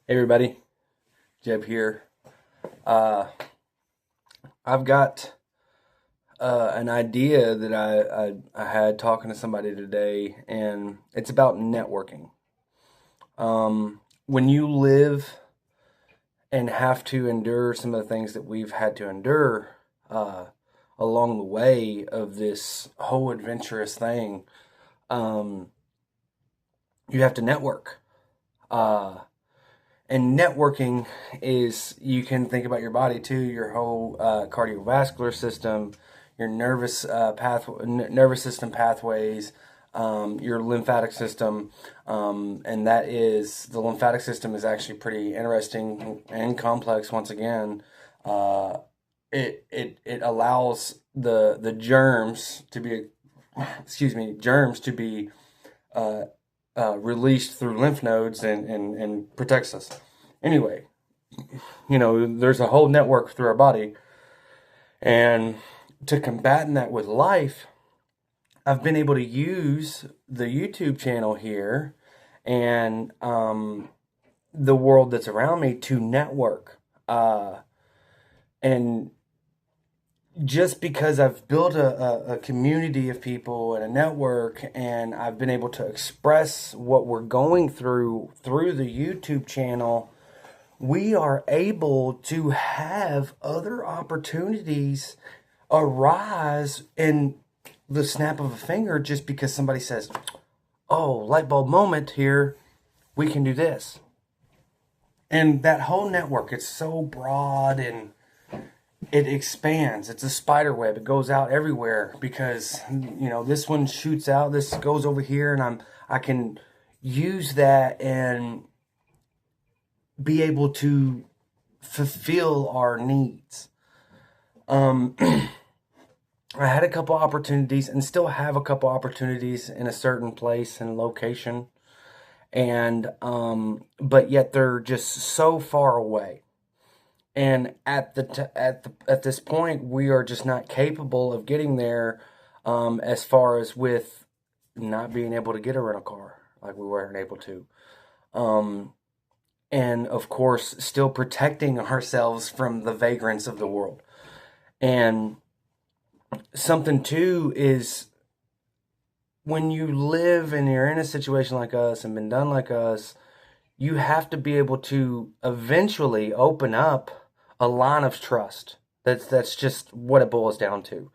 Hey everybody, Jeb here. Uh, I've got an idea that I had talking to somebody today, and it's about networking. When you live and have to endure some of the things that we've had to endure uh, along the way of this whole adventurous thing, um, you have to network. Uh, And networking is, you can think about your body too, your whole cardiovascular system, your nervous system pathways, your lymphatic system, and that is the lymphatic system is actually pretty interesting and complex. Once again, uh, it allows the germs to be, germs to be uh, released through lymph nodes and protects us. Anyway, there's a whole network through our body. And to combat that with life, I've been able to use the YouTube channel here and the world that's around me to network. And just because I've built a community of people and a network, and I've been able to express what we're going through the YouTube channel, we are able to have other opportunities arise in the snap of a finger just because somebody says, oh, light bulb moment here, we can do this. And that whole network, it's so broad and it expands. It's a spider web. It goes out everywhere because this one shoots out, this goes over here, and I can use that and be able to fulfill our needs. I had a couple opportunities and still have a couple opportunities in a certain place and location, and but yet they're just so far away. And at this point, we are just not capable of getting there, as far as with not being able to get a rental car like we weren't able to. And of course, still protecting ourselves from the vagrants of the world. And something too is when you live and you're in a situation like us and been done like us, you have to be able to eventually open up a line of trust. That's just what it boils down to.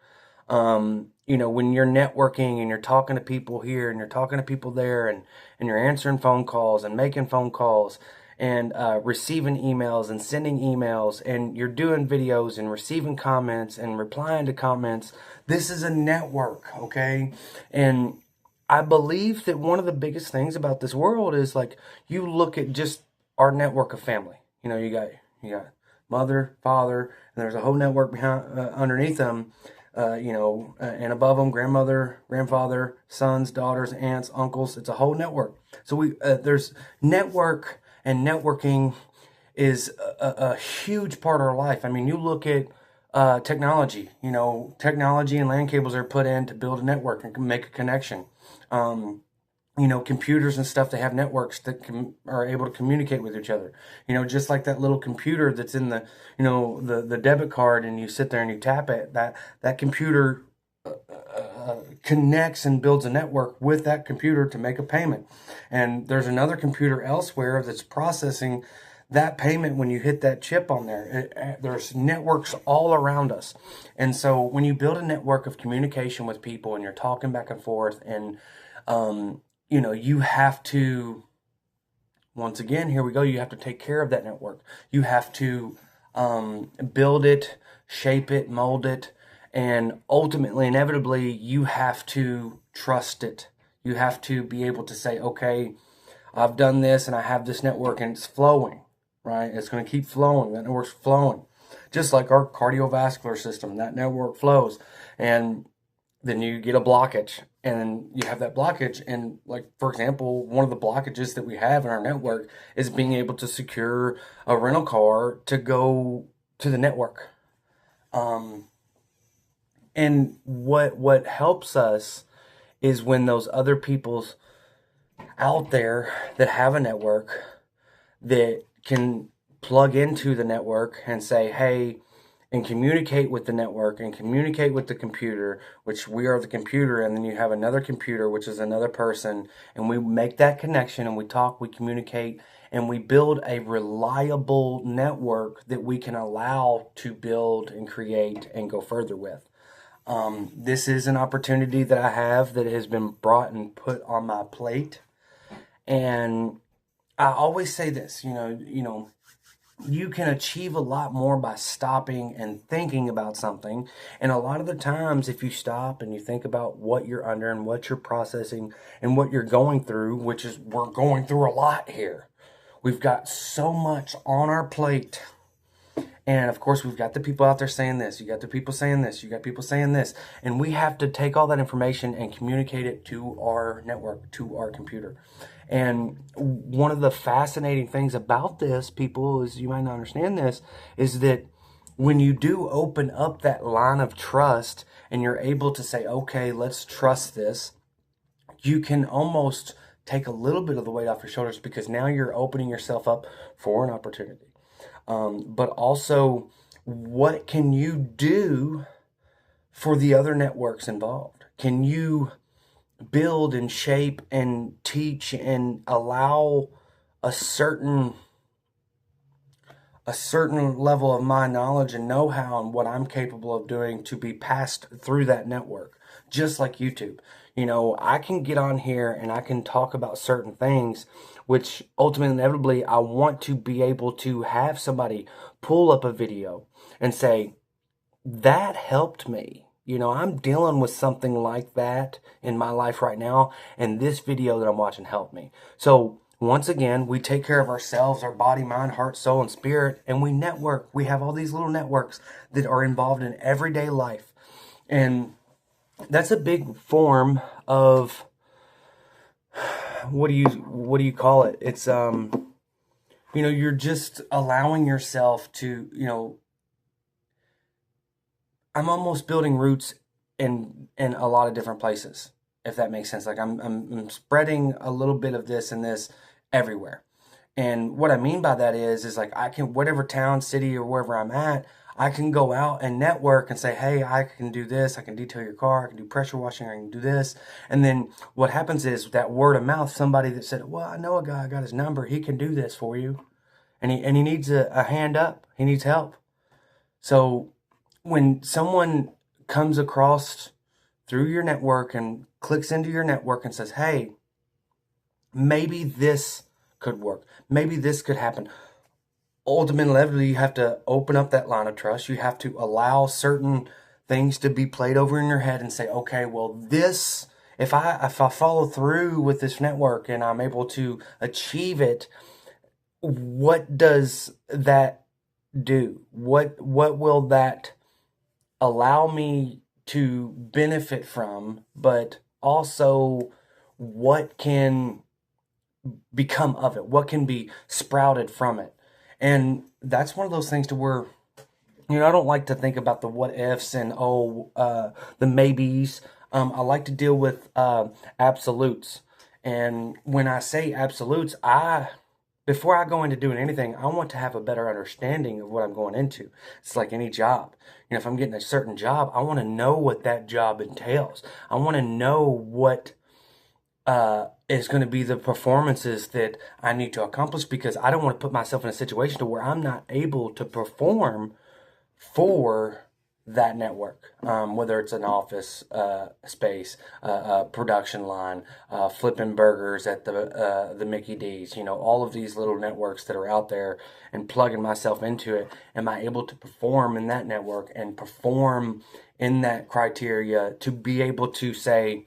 When you're networking and you're talking to people here and you're talking to people there, and you're answering phone calls and making phone calls and receiving emails and sending emails, and you're doing videos and receiving comments and replying to comments. This is a network, okay? And I believe that one of the biggest things about this world is, like, you look at just our network of family. You got mother, father, and there's a whole network behind underneath them. And above them, grandmother, grandfather, sons, daughters, aunts, uncles. It's a whole network. So there's network, and networking is a huge part of our life. I mean, you look at technology. Technology and LAN cables are put in to build a network and make a connection. Computers and stuff, they have networks that are able to communicate with each other. Just like that little computer that's in the debit card, and you sit there and you tap it, that computer connects and builds a network with that computer to make a payment. And there's another computer elsewhere that's processing that payment when you hit that chip on there. There's networks all around us. And so when you build a network of communication with people and you're talking back and forth, and you have to, once again, here we go, you have to take care of that network. You have to build it, shape it, mold it, and ultimately, inevitably, you have to trust it. You have to be able to say, okay, I've done this and I have this network and it's flowing, right? It's going to keep flowing. That network's flowing. Just like our cardiovascular system, that network flows. And then you get a blockage, and you have that blockage. And, like, for example, one of the blockages that we have in our network is being able to secure a rental car to go to the network. And what helps us is when those other people's out there that have a network that can plug into the network and say, hey, and communicate with the network and communicate with the computer, which we are the computer, and then you have another computer, which is another person, and we make that connection and we talk, we communicate, and we build a reliable network that we can allow to build and create and go further with. This is an opportunity that I have that has been brought and put on my plate. And I always say this, you can achieve a lot more by stopping and thinking about something. And a lot of the times, if you stop and you think about what you're under and what you're processing and what you're going through, which is we're going through a lot here. We've got so much on our plate. And of course, we've got the people out there saying this. You got the people saying this. You got people saying this. And we have to take all that information and communicate it to our network, to our computer. And one of the fascinating things about this, people, is you might not understand this, is that when you do open up that line of trust and you're able to say, okay, let's trust this, you can almost take a little bit of the weight off your shoulders, because now you're opening yourself up for an opportunity. But also, what can you do for the other networks involved? Can you build and shape and teach and allow a certain level of my knowledge and know-how and what I'm capable of doing to be passed through that network? Just like YouTube. I can get on here and I can talk about certain things, which ultimately, inevitably, I want to be able to have somebody pull up a video and say, that helped me. I'm dealing with something like that in my life right now, and this video that I'm watching helped me. So once again, we take care of ourselves, our body, mind, heart, soul, and spirit, and we network. We have all these little networks that are involved in everyday life. And that's a big form of, what do you call it? It's, you're just allowing yourself to, I'm almost building roots in a lot of different places, if that makes sense. Like I'm spreading a little bit of this and this everywhere. And what I mean by that is like I can, whatever town, city, or wherever I'm at, I can go out and network and say, hey, I can do this. I can detail your car. I can do pressure washing. I can do this. And then what happens is that word of mouth, somebody that said, well, I know a guy, I got his number. He can do this for you. And he needs a hand up. He needs help. So when someone comes across through your network and clicks into your network and says, hey, maybe this could work. Maybe this could happen. Ultimately, you have to open up that line of trust. You have to allow certain things to be played over in your head and say, okay, well, this, if I follow through with this network and I'm able to achieve it, what does that do? What will that allow me to benefit from? But also, what can become of it? What can be sprouted from it? And that's one of those things to where, I don't like to think about the what ifs and the maybes. I like to deal with absolutes. And when I say absolutes, before I go into doing anything, I want to have a better understanding of what I'm going into. It's like any job. If I'm getting a certain job, I want to know what that job entails. I want to know what is going to be the performances that I need to accomplish, because I don't want to put myself in a situation to where I'm not able to perform for that network, whether it's an office space, production line, flipping burgers at the Mickey D's, all of these little networks that are out there, and plugging myself into it. Am I able to perform in that network and perform in that criteria to be able to say,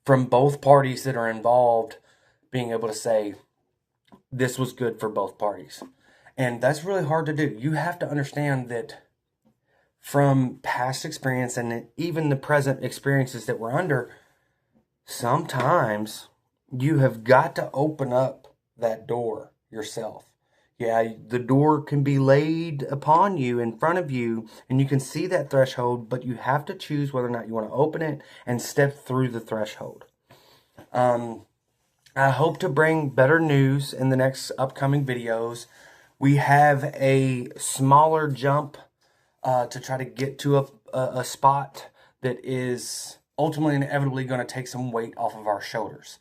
from both parties that are involved, being able to say, this was good for both parties? And that's really hard to do. You have to understand that from past experience and even the present experiences that we're under, sometimes you have got to open up that door yourself. Yeah, the door can be laid upon you in front of you, and you can see that threshold, but you have to choose whether or not you want to open it and step through the threshold. I hope to bring better news in the next upcoming videos. We have a smaller jump to try to get to a spot that is ultimately inevitably going to take some weight off of our shoulders.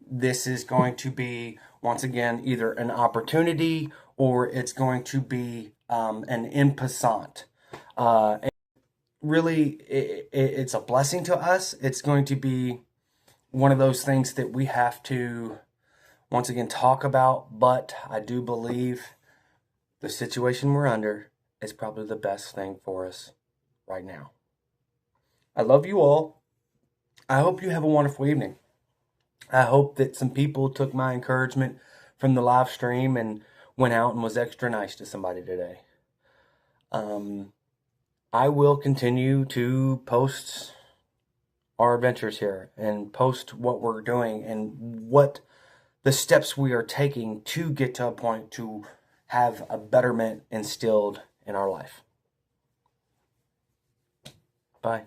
This is going to be, once again, either an opportunity or it's going to be an en passant. Really, it's a blessing to us. It's going to be one of those things that we have to, once again, talk about. But I do believe the situation we're under is probably the best thing for us right now. I love you all. I hope you have a wonderful evening. I hope that some people took my encouragement from the live stream and went out and was extra nice to somebody today. I will continue to post our adventures here and post what we're doing and what the steps we are taking to get to a point to have a betterment instilled in our life. Bye.